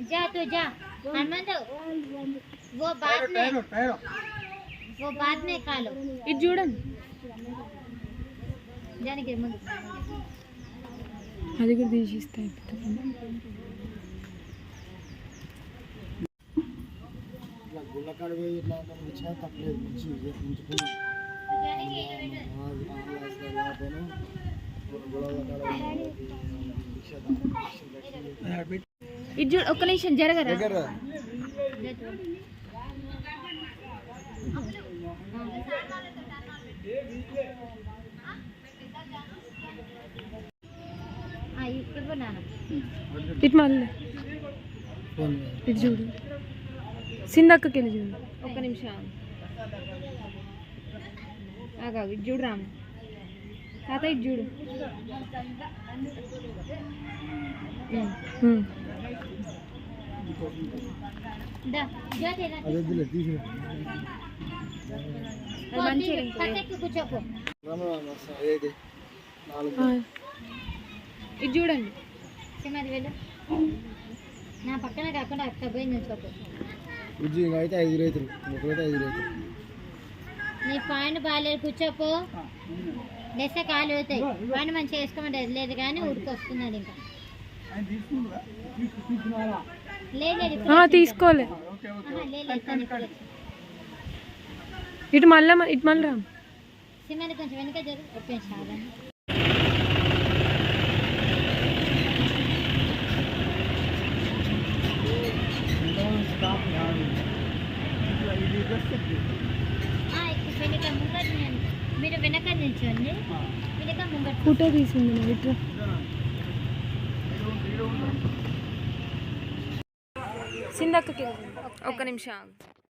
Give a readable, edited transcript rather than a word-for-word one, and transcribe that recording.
जा तो जा हनुमंत वो बाद में खा लो ఇది చూడండి जाने के ముందు అది కూడా తీసిస్తా గుల్లకాడ పోయి ఇట్లా ఇచ్చినా తప్పలేదు మంచి ఇది చూడు ఒక్క నిమిషం జరగరా ఇటు మళ్ళీ ఇటు చూడు సిందక్కకి వెళ్ళి చూడు ఒక్క నిమిషం ఆగా ఇటు చూడు రాము తాత ఇటు చూడు ఇది చూడండి నా పక్కన కాకుండా అక్కడ పోయి నిల్చోకు అయితే 5 రైతులు ఒకరైతే 5 రైతులు నీ పాయింట్ బాగాలేదు కూర్చోపో దశ కాలు అవుతాయి పాయింట్ మంచిగా వేసుకోమంటే లేదు కానీ ఉడికొస్తున్నది ఇంకా తీసుకోలే ఇటు మళ్ళీ రా సిమెంట్ కొంచెం వెనక జరుగు ఒప్పేసాగా వెనక ముంగట మీరు వెనక నిల్చోండి వెనక ముంగట ఫోటో తీసింది ఇట్లా సిందక్కకి ఒక్క నిమిషం